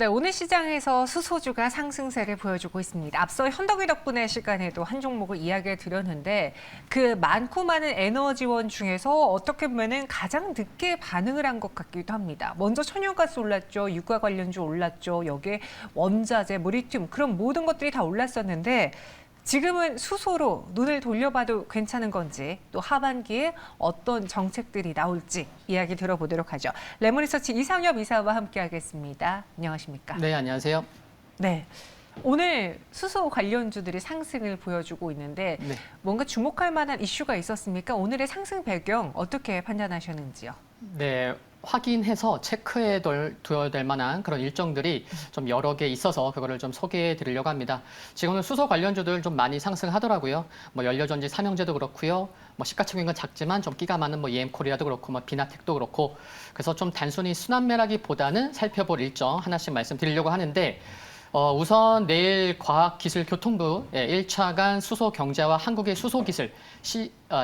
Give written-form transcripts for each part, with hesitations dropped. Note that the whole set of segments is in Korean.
네, 오늘 시장에서 수소주가 상승세를 보여주고 있습니다. 앞서 현덕이 덕분에 시간에도 한 종목을 이야기해 드렸는데 그 많고 많은 에너지원 중에서 어떻게 보면은 가장 늦게 반응을 한 것 같기도 합니다. 먼저 천연가스 올랐죠. 유가 관련주 올랐죠. 여기에 원자재, 뭐 리튬 그런 모든 것들이 다 올랐었는데 지금은 수소로 눈을 돌려봐도 괜찮은 건지 또 하반기에 어떤 정책들이 나올지 이야기 들어보도록 하죠. 레몬리서치 이상엽 이사와 함께하겠습니다. 안녕하십니까? 네, 안녕하세요. 네. 오늘 수소 관련주들이 상승을 보여주고 있는데 네. 뭔가 주목할 만한 이슈가 있었습니까? 오늘의 상승 배경 어떻게 판단하셨는지요? 네, 확인해서 체크해 두어야 될 만한 그런 일정들이 좀 여러 개 있어서 그거를 좀 소개해 드리려고 합니다. 지금은 수소 관련주들 좀 많이 상승하더라고요. 뭐 연료전지 삼형제도 그렇고요. 뭐 시가총액은 작지만 좀 끼가 많은 뭐 EM코리아도 그렇고 뭐 비나텍도 그렇고 그래서 좀 단순히 순환매라기보다는 살펴볼 일정 하나씩 말씀드리려고 하는데 우선 내일 과학기술교통부 1차관 수소경제와 한국의 수소기술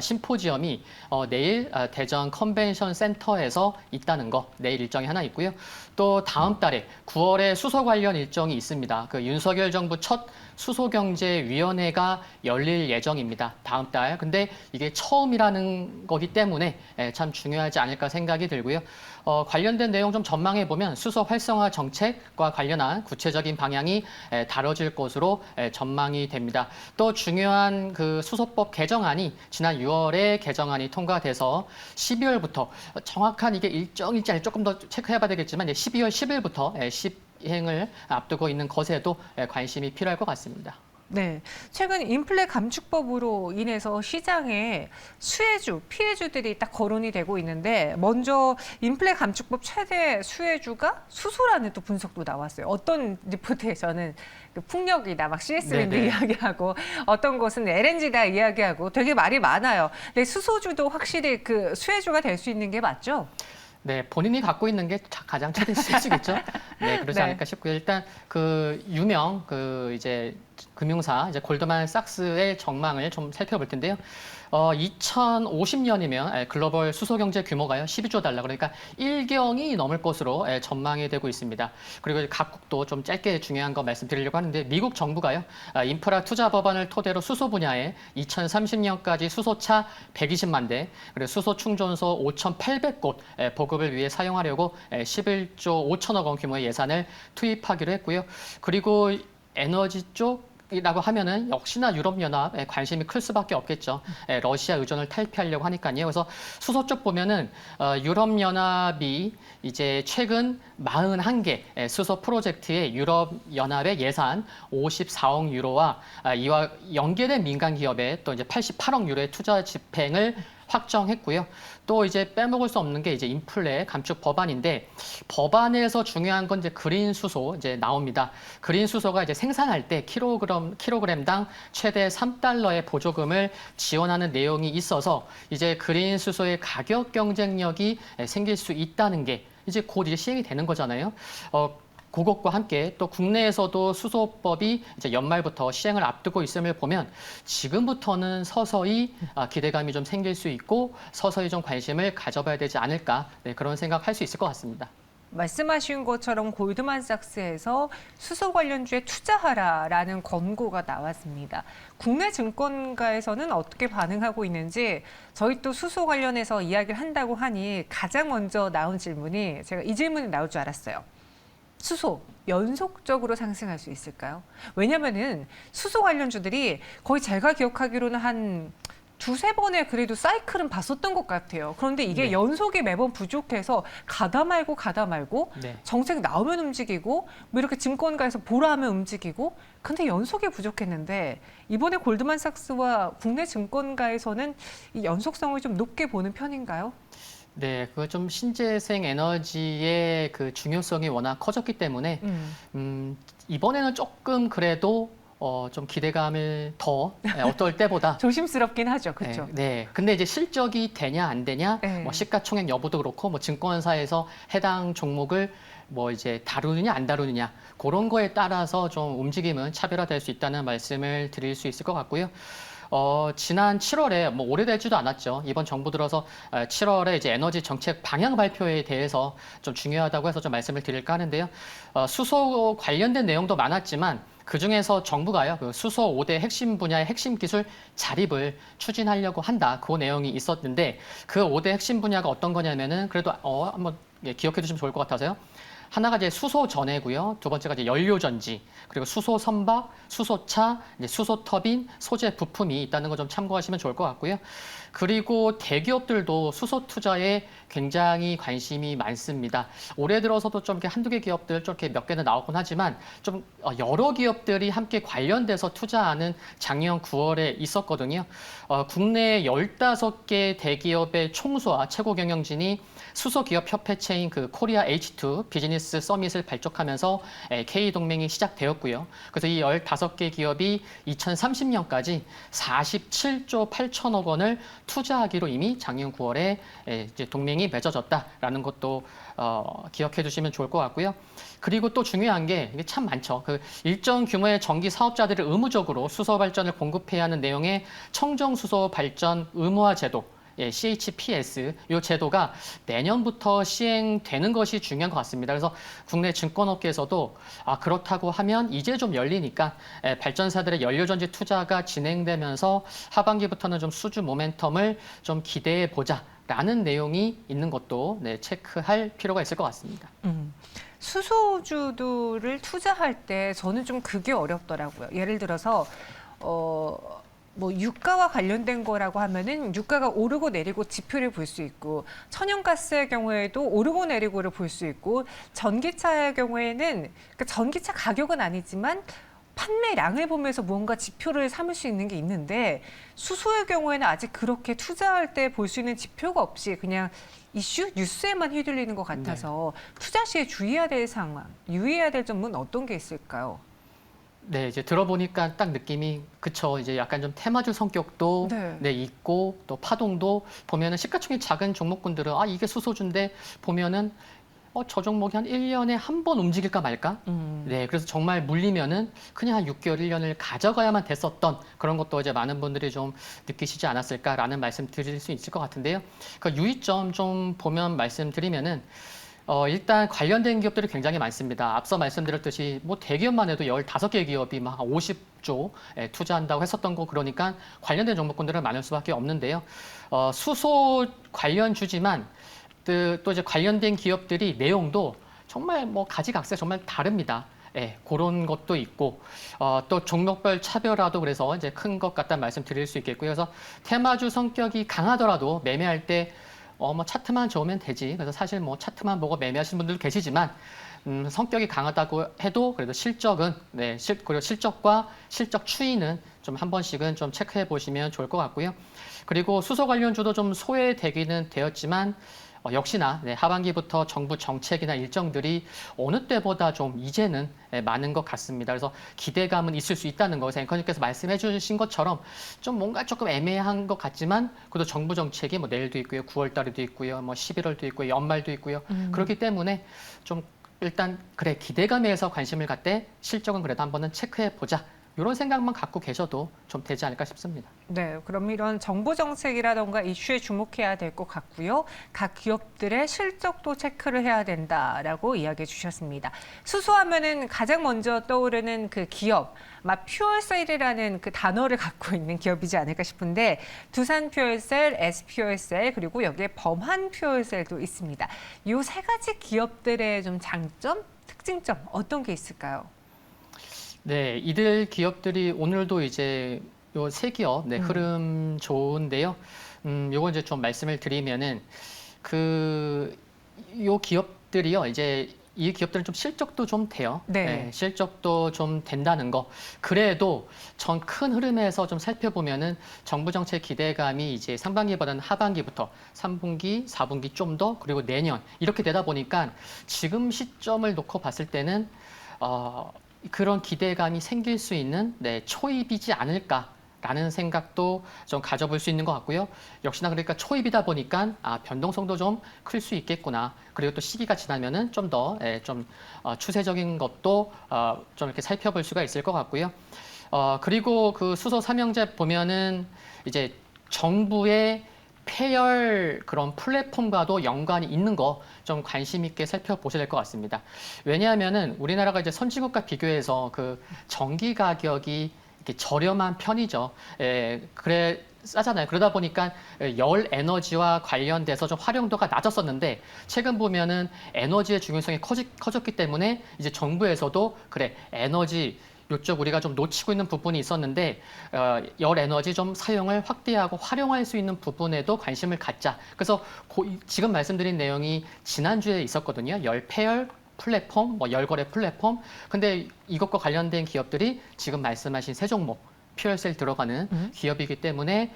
심포지엄이 내일 대전 컨벤션 센터에서 있다는 거 내일 일정이 하나 있고요. 또 다음 달에 9월에 수소 관련 일정이 있습니다. 그 윤석열 정부 첫 수소경제위원회가 열릴 예정입니다. 다음 달. 근데 이게 처음이라는 거기 때문에 참 중요하지 않을까 생각이 들고요. 관련된 내용 좀 전망해 보면 수소 활성화 정책과 관련한 구체적인 방향이 다뤄질 것으로 전망이 됩니다. 또 중요한 그 수소법 개정안이 지난 6월에 개정안이 통과돼서 12월부터 정확한 이게 일정일지 조금 더 체크해 봐야 되겠지만 12월 10일부터 시행을 앞두고 있는 것에도 관심이 필요할 것 같습니다. 네, 최근 인플레 감축법으로 인해서 시장에 수혜주, 피해주들이 딱 거론이 되고 있는데 먼저 인플레 감축법 최대 수혜주가 수소라는 또 분석도 나왔어요. 어떤 리포트에서는 그 풍력이다, 막 CS랜드 이야기하고 어떤 곳은 LNG다 이야기하고 되게 말이 많아요. 근데 수소주도 확실히 그 수혜주가 될 수 있는 게 맞죠? 네, 본인이 갖고 있는 게 가장 최대 수혜주겠죠. 네, 그러지 않을까 싶고요. 일단 그 유명 그 이제 금융사 이제 골드만삭스의 전망을 좀 살펴볼 텐데요. 2050년이면 글로벌 수소 경제 규모가요 12조 달러 그러니까 1경이 넘을 것으로 전망이 되고 있습니다. 그리고 각국도 좀 짧게 중요한 거 말씀드리려고 하는데 미국 정부가요 인프라 투자 법안을 토대로 수소 분야에 2030년까지 수소차 120만 대 그리고 수소 충전소 5,800곳 보급을 위해 사용하려고 11조 5천억 원 규모의 예산을 투입하기로 했고요. 그리고 에너지 쪽이라고 하면은 역시나 유럽연합에 관심이 클 수밖에 없겠죠. 러시아 의존을 탈피하려고 하니까요. 그래서 수소 쪽 보면은 유럽연합이 이제 최근 41개 수소 프로젝트에 유럽연합의 예산 54억 유로와 이와 연계된 민간 기업에 또 이제 88억 유로의 투자 집행을 확정했고요. 또 이제 빼먹을 수 없는 게 이제 인플레 감축 법안인데 법안에서 중요한 건 이제 그린 수소 이제 나옵니다. 그린 수소가 이제 생산할 때 킬로그램당 최대 3달러의 보조금을 지원하는 내용이 있어서 이제 그린 수소의 가격 경쟁력이 생길 수 있다는 게 이제 곧 이제 시행이 되는 거잖아요. 그것과 함께 또 국내에서도 수소법이 이제 연말부터 시행을 앞두고 있음을 보면 지금부터는 서서히 기대감이 좀 생길 수 있고 서서히 좀 관심을 가져봐야 되지 않을까 그런 생각할 수 있을 것 같습니다. 말씀하신 것처럼 골드만삭스에서 수소 관련주에 투자하라라는 권고가 나왔습니다. 국내 증권가에서는 어떻게 반응하고 있는지 저희 또 수소 관련해서 이야기를 한다고 하니 가장 먼저 나온 질문이 제가 이 질문이 나올 줄 알았어요. 수소 연속적으로 상승할 수 있을까요? 왜냐면은 수소 관련주들이 거의 제가 기억하기로는 한 두세 번의 그래도 사이클은 봤었던 것 같아요. 그런데 이게 연속이 매번 부족해서 가다 말고 정책 나오면 움직이고 뭐 이렇게 증권가에서 보라 하면 움직이고 근데 연속이 부족했는데 이번에 골드만삭스와 국내 증권가에서는 이 연속성을 좀 높게 보는 편인가요? 네, 그거 좀 신재생 에너지의 그 중요성이 워낙 커졌기 때문에 이번에는 조금 그래도 좀 기대감을 더 어떨 때보다 조심스럽긴 하죠, 그렇죠? 네. 근데 이제 실적이 되냐 안 되냐, 뭐 시가총액 여부도 그렇고, 뭐 증권사에서 해당 종목을 뭐 이제 다루느냐 안 다루느냐 그런 거에 따라서 좀 움직임은 차별화될 수 있다는 말씀을 드릴 수 있을 것 같고요. 지난 7월에 뭐 오래되지도 않았죠. 이번 정부 들어서 7월에 이제 에너지 정책 방향 발표에 대해서 좀 중요하다고 해서 좀 말씀을 드릴까 하는데요. 수소 관련된 내용도 많았지만 그중에서 정부가요, 그 수소 5대 핵심 분야의 핵심 기술 자립을 추진하려고 한다. 그 내용이 있었는데 그 5대 핵심 분야가 어떤 거냐면은 그래도 한번 기억해 두시면 좋을 것 같아서요. 하나가 이제 수소 전해고요. 두 번째가 이제 연료 전지, 그리고 수소 선박, 수소차, 이제 수소 터빈, 소재 부품이 있다는 거 좀 참고하시면 좋을 것 같고요. 그리고 대기업들도 수소 투자에 굉장히 관심이 많습니다. 올해 들어서도 좀 이렇게 한두 개 기업들 좀 이렇게 몇 개는 나오곤 하지만 좀 여러 기업들이 함께 관련돼서 투자하는 작년 9월에 있었거든요. 국내 15개 대기업의 총수와 최고 경영진이 수소기업협회체인 그 코리아 H2 비즈니스 서밋을 발족하면서 K동맹이 시작되었고요. 그래서 이 15개 기업이 2030년까지 47조 8천억 원을 투자하기로 이미 작년 9월에 이제 동맹이 맺어졌다라는 것도 기억해 두시면 좋을 것 같고요. 그리고 또 중요한 게 이게 참 많죠. 그 일정 규모의 전기 사업자들을 의무적으로 수소 발전을 공급해야 하는 내용의 청정 수소 발전 의무화 제도, CHPS 이 제도가 내년부터 시행되는 것이 중요한 것 같습니다. 그래서 국내 증권업계에서도 그렇다고 하면 이제 좀 열리니까 발전사들의 연료전지 투자가 진행되면서 하반기부터는 좀 수주 모멘텀을 좀 기대해 보자라는 내용이 있는 것도 체크할 필요가 있을 것 같습니다. 수소주들을 투자할 때 저는 좀 그게 어렵더라고요. 예를 들어서 뭐 유가와 관련된 거라고 하면은 유가가 오르고 내리고 지표를 볼 수 있고, 천연가스의 경우에도 오르고 내리고를 볼 수 있고, 전기차의 경우에는 그러니까 전기차 가격은 아니지만 판매량을 보면서 무언가 지표를 삼을 수 있는 게 있는데, 수소의 경우에는 아직 그렇게 투자할 때 볼 수 있는 지표가 없이 그냥 이슈 뉴스에만 휘둘리는 것 같아서 투자 시에 주의해야 될 상황, 유의해야 될 점은 어떤 게 있을까요? 네, 이제 들어보니까 딱 느낌이 그쵸. 이제 약간 좀 테마주 성격도 있고 또 파동도 보면은 시가총액 작은 종목군들은 이게 수소주인데 보면은 저 종목이 한 1년에 한 번 움직일까 말까? 네, 그래서 정말 물리면은 그냥 한 6개월, 1년을 가져가야만 됐었던 그런 것도 이제 많은 분들이 좀 느끼시지 않았을까라는 말씀 드릴 수 있을 것 같은데요. 그 유의점 좀 보면 말씀드리면은 일단 관련된 기업들이 굉장히 많습니다. 앞서 말씀드렸듯이 뭐 대기업만 해도 15개 기업이 막 50조 투자한다고 했었던 거, 그러니까 관련된 종목군들은 많을 수밖에 없는데요. 수소 관련 주지만 또 이제 관련된 기업들이 내용도 정말 뭐 가지각색 정말 다릅니다. 그런 것도 있고, 또 종목별 차별화도 그래서 이제 큰 것 같다는 말씀 드릴 수 있겠고요. 그래서 테마주 성격이 강하더라도 매매할 때 뭐 차트만 좋으면 되지. 그래서 사실 뭐 차트만 보고 매매하시는 분들도 계시지만, 성격이 강하다고 해도 그래도 실적은, 그리고 실적과 실적 추이는 좀 한 번씩은 좀 체크해 보시면 좋을 것 같고요. 그리고 수소 관련주도 좀 소외되기는 되었지만, 역시나 하반기부터 정부 정책이나 일정들이 어느 때보다 좀 이제는 많은 것 같습니다. 그래서 기대감은 있을 수 있다는 거, 앵커님께서 말씀해 주신 것처럼 좀 뭔가 조금 애매한 것 같지만 그래도 정부 정책이 뭐 내일도 있고요, 9월 달에도 있고요, 뭐 11월도 있고요, 연말도 있고요. 그렇기 때문에 좀 일단 그래, 기대감에서 관심을 갖되 실적은 그래도 한번은 체크해 보자. 이런 생각만 갖고 계셔도 좀 되지 않을까 싶습니다. 네, 그럼 이런 정부 정책이라던가 이슈에 주목해야 될 것 같고요. 각 기업들의 실적도 체크를 해야 된다라고 이야기해 주셨습니다. 수소하면은 가장 먼저 떠오르는 그 기업, 퓨얼셀이라는 그 단어를 갖고 있는 기업이지 않을까 싶은데, 두산 퓨얼셀, SPuel셀, 그리고 여기에 범한 퓨얼셀도 있습니다. 이 세 가지 기업들의 좀 장점, 특징점 어떤 게 있을까요? 네, 이들 기업들이 오늘도 이제 요 세 기업 흐름 좋은데요. 요거 이제 좀 말씀을 드리면은 요 기업들이요. 이제 이 기업들은 좀 실적도 좀 돼요. 실적도 좀 된다는 거. 그래도 전 큰 흐름에서 좀 살펴보면은 정부 정책 기대감이 이제 상반기보다는 하반기부터 3분기, 4분기 좀 더, 그리고 내년 이렇게 되다 보니까 지금 시점을 놓고 봤을 때는 그런 기대감이 생길 수 있는 초입이지 않을까라는 생각도 좀 가져볼 수 있는 것 같고요. 역시나 그러니까 초입이다 보니까 변동성도 좀 클 수 있겠구나. 그리고 또 시기가 지나면은 좀 더 추세적인 것도 좀 이렇게 살펴볼 수가 있을 것 같고요. 그리고 그 수소 삼형제 보면은 이제 정부의 폐열 그런 플랫폼과도 연관이 있는 거 좀 관심 있게 살펴보셔야 될 것 같습니다. 왜냐하면은 우리나라가 이제 선진국과 비교해서 그 전기 가격이 이렇게 저렴한 편이죠. 그래 싸잖아요. 그러다 보니까 열 에너지와 관련돼서 좀 활용도가 낮았었는데 최근 보면은 에너지의 중요성이 커졌기 때문에 이제 정부에서도 그래 에너지 요쪽 우리가 좀 놓치고 있는 부분이 있었는데 열 에너지 좀 사용을 확대하고 활용할 수 있는 부분에도 관심을 갖자. 그래서 지금 말씀드린 내용이 지난주에 있었거든요. 열 폐열 플랫폼, 뭐 열거래 플랫폼. 근데 이것과 관련된 기업들이 지금 말씀하신 세 종목 퓨얼셀 들어가는 기업이기 때문에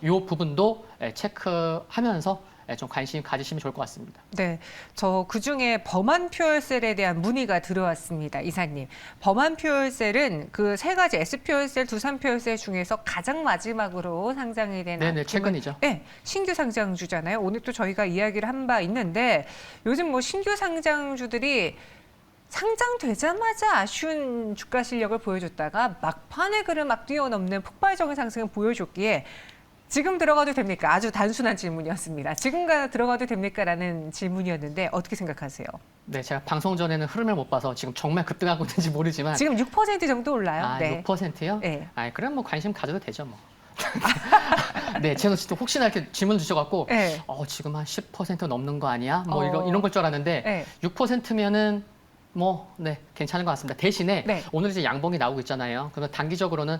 이 부분도 체크하면서 좀 관심 가지시면 좋을 것 같습니다. 네, 저 그중에 범한 퓨얼셀에 대한 문의가 들어왔습니다, 이사님. 범한 퓨얼셀은 그 세 가지 S퓨얼셀, 두산퓨얼셀 중에서 가장 마지막으로 상장이 된 네네, 최근이죠. 네, 신규 상장주잖아요. 오늘 또 저희가 이야기를 한 바 있는데 요즘 뭐 신규 상장주들이 상장되자마자 아쉬운 주가 실력을 보여줬다가 막판에 그를 막 뛰어넘는 폭발적인 상승을 보여줬기에 지금 들어가도 됩니까? 아주 단순한 질문이었습니다. 지금 들어가도 됩니까? 라는 질문이었는데 어떻게 생각하세요? 네, 제가 방송 전에는 흐름을 못 봐서 지금 정말 급등하고 있는지 모르지만 지금 6% 정도 올라요. 네. 6%요? 네. 그럼 뭐 관심 가져도 되죠, 뭐. 네, 제가 진짜 혹시나 이렇게 질문 주셔갖고 네. 지금 한 10% 넘는 거 아니야? 뭐 어. 이런 걸 줄 알았는데 네. 6%면은 뭐, 네, 괜찮은 것 같습니다. 대신에 네. 오늘 이제 양봉이 나오고 있잖아요. 그러면 단기적으로는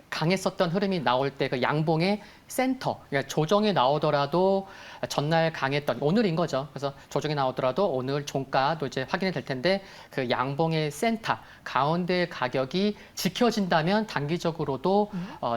강했었던 흐름이 나올 때 그 양봉의 센터, 그러니까 조정이 나오더라도 전날 강했던 오늘인 거죠. 그래서 조정이 나오더라도 오늘 종가도 이제 확인이 될 텐데 그 양봉의 센터 가운데 가격이 지켜진다면 단기적으로도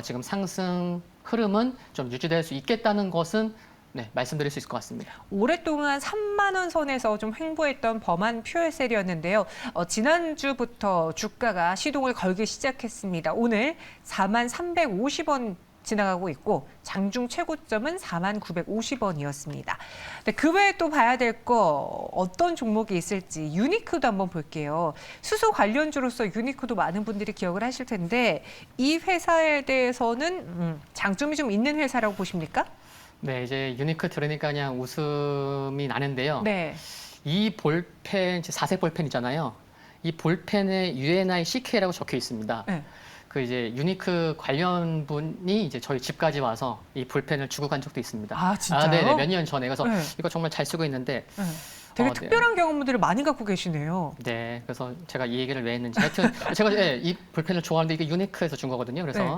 지금 상승 흐름은 좀 유지될 수 있겠다는 것은 네, 말씀드릴 수 있을 것 같습니다. 오랫동안 3만 원 선에서 좀 횡보했던 범한 퓨얼셀이었는데요. 지난주부터 주가가 시동을 걸기 시작했습니다. 오늘 4만 350원 지나가고 있고 장중 최고점은 4만 950원이었습니다. 그 외에 또 봐야 될 거 어떤 종목이 있을지 유니크도 한번 볼게요. 수소 관련주로서 유니크도 많은 분들이 기억을 하실 텐데 이 회사에 대해서는 장점이 좀 있는 회사라고 보십니까? 네, 이제 유니크 들으니까 그냥 웃음이 나는데요. 네. 이 볼펜, 이제 4색 볼펜이잖아요. 이 볼펜에 UNI CK라고 적혀 있습니다. 네. 그 이제 유니크 관련 분이 이제 저희 집까지 와서 이 볼펜을 주고 간 적도 있습니다. 아, 진짜요? 네네, 몇 년 전에. 그래서 네. 이거 정말 잘 쓰고 있는데. 네. 되게 네. 특별한 경험들을 많이 갖고 계시네요. 네, 그래서 제가 이 얘기를 왜 했는지. 하여튼 제가 이 볼펜을 좋아하는데 이게 유니크에서 준 거거든요. 그래서 네.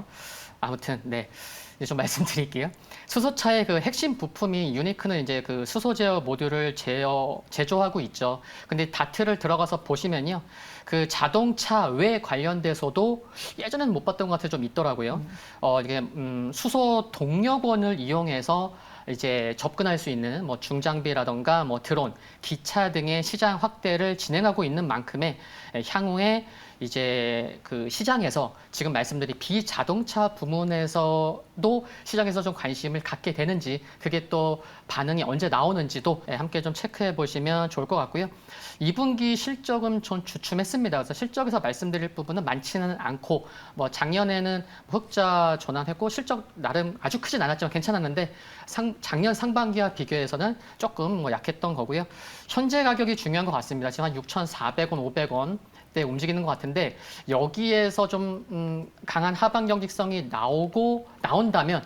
아무튼, 네. 이제 좀 말씀드릴게요. 수소차의 그 핵심 부품이 유니크는 이제 그 수소 제어 모듈을 제조하고 있죠. 근데 다트를 들어가서 보시면요. 그 자동차 외 관련돼서도 예전에는 못 봤던 것 같아서 좀 있더라고요. 이게 수소 동력원을 이용해서 이제 접근할 수 있는 뭐 중장비라던가 뭐 드론, 기차 등의 시장 확대를 진행하고 있는 만큼의 향후에 이제 그 시장에서 지금 말씀드린 비자동차 부문에서도 시장에서 좀 관심을 갖게 되는지 그게 또 반응이 언제 나오는지도 함께 좀 체크해 보시면 좋을 것 같고요. 2분기 실적은 좀 주춤했습니다. 그래서 실적에서 말씀드릴 부분은 많지는 않고 뭐 작년에는 흑자 전환했고 실적 나름 아주 크진 않았지만 괜찮았는데 작년 상반기와 비교해서는 조금 뭐 약했던 거고요. 현재 가격이 중요한 것 같습니다. 지금 한 6,400원, 500원 때 움직이는 것 같은데 여기에서 좀 강한 하방 경직성이 나온다면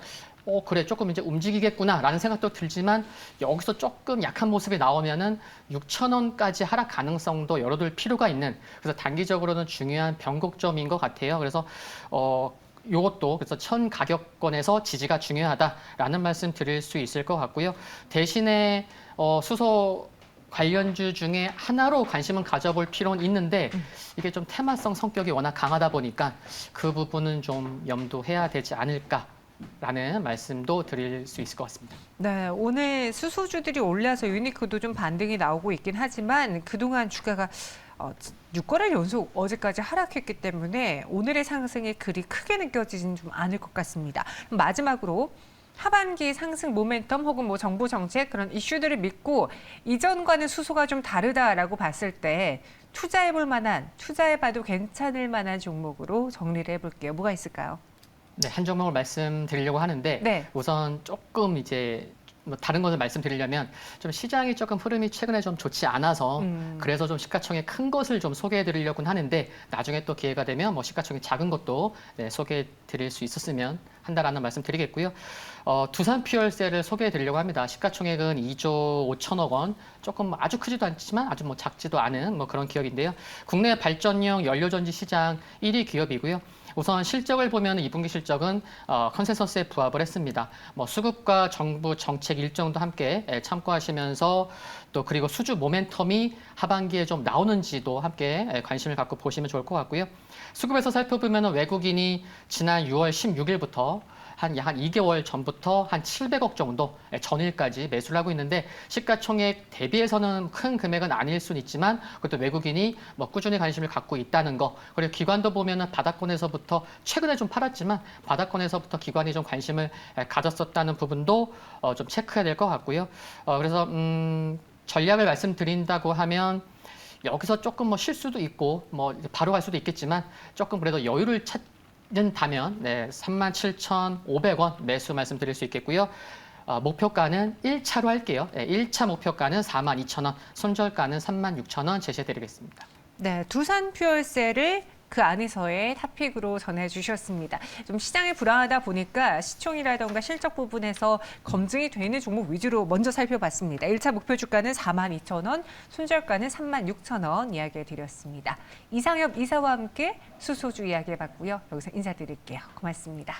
그래 조금 이제 움직이겠구나라는 생각도 들지만 여기서 조금 약한 모습이 나오면은 6,000원까지 하락 가능성도 열어둘 필요가 있는 그래서 단기적으로는 중요한 변곡점인 것 같아요. 그래서 요것도 그래서 현 가격권에서 지지가 중요하다라는 말씀 드릴 수 있을 것 같고요. 대신에 수소 관련주 중에 하나로 관심은 가져볼 필요는 있는데 이게 좀 테마성 성격이 워낙 강하다 보니까 그 부분은 좀 염두해야 되지 않을까라는 말씀도 드릴 수 있을 것 같습니다. 네, 오늘 수소주들이 올라서 유니크도 좀 반등이 나오고 있긴 하지만 그동안 주가가 6거래일 연속 어제까지 하락했기 때문에 오늘의 상승이 그리 크게 느껴지지는 좀 않을 것 같습니다. 마지막으로 하반기 상승 모멘텀 혹은 뭐 정부 정책 그런 이슈들을 믿고 이전과는 수소가 좀 다르다라고 봤을 때 투자해볼 만한, 투자해봐도 괜찮을 만한 종목으로 정리를 해볼게요. 뭐가 있을까요? 네, 한 종목을 말씀드리려고 하는데 네. 우선 조금 이제 뭐 다른 것을 말씀드리려면 좀 시장이 조금 흐름이 최근에 좀 좋지 않아서 그래서 좀 시가총액 큰 것을 좀 소개해 드리려고는 하는데 나중에 또 기회가 되면 뭐 시가총액 작은 것도 네, 소개해 드릴 수 있었으면 한다라는 말씀 드리겠고요. 두산 퓨얼셀을 소개해 드리려고 합니다. 시가총액은 2조 5천억 원, 조금 아주 크지도 않지만 아주 뭐 작지도 않은 뭐 그런 기업인데요. 국내 발전용 연료전지 시장 1위 기업이고요. 우선 실적을 보면 2분기 실적은 컨센서스에 부합을 했습니다. 뭐 수급과 정부 정책 일정도 함께 참고하시면서 또 그리고 수주 모멘텀이 하반기에 좀 나오는지도 함께 관심을 갖고 보시면 좋을 것 같고요. 수급에서 살펴보면 외국인이 지난 6월 16일부터 한 2개월 전부터 한 700억 정도 전일까지 매수를 하고 있는데 시가총액 대비해서는 큰 금액은 아닐 수는 있지만 그것도 외국인이 뭐 꾸준히 관심을 갖고 있다는 거 그리고 기관도 보면은 바닥권에서부터 최근에 좀 팔았지만 바닥권에서부터 기관이 좀 관심을 가졌었다는 부분도 좀 체크해야 될 것 같고요. 그래서 전략을 말씀드린다고 하면 여기서 조금 뭐 실수도 있고 뭐 바로 갈 수도 있겠지만 조금 그래도 여유를 찾는다면 네, 37,500원 매수 말씀드릴 수 있겠고요. 목표가는 1차로 할게요. 네, 1차 목표가는 42,000원, 손절가는 36,000원 제시해드리겠습니다. 네, 두산 퓨얼셀을 그 안에서의 탑픽으로 전해주셨습니다. 좀 시장이 불안하다 보니까 시총이라던가 실적 부분에서 검증이 되는 종목 위주로 먼저 살펴봤습니다. 1차 목표 주가는 42,000원, 손절가는 36,000원 이야기해드렸습니다. 이상엽 이사와 함께 수소주 이야기해봤고요. 여기서 인사드릴게요. 고맙습니다.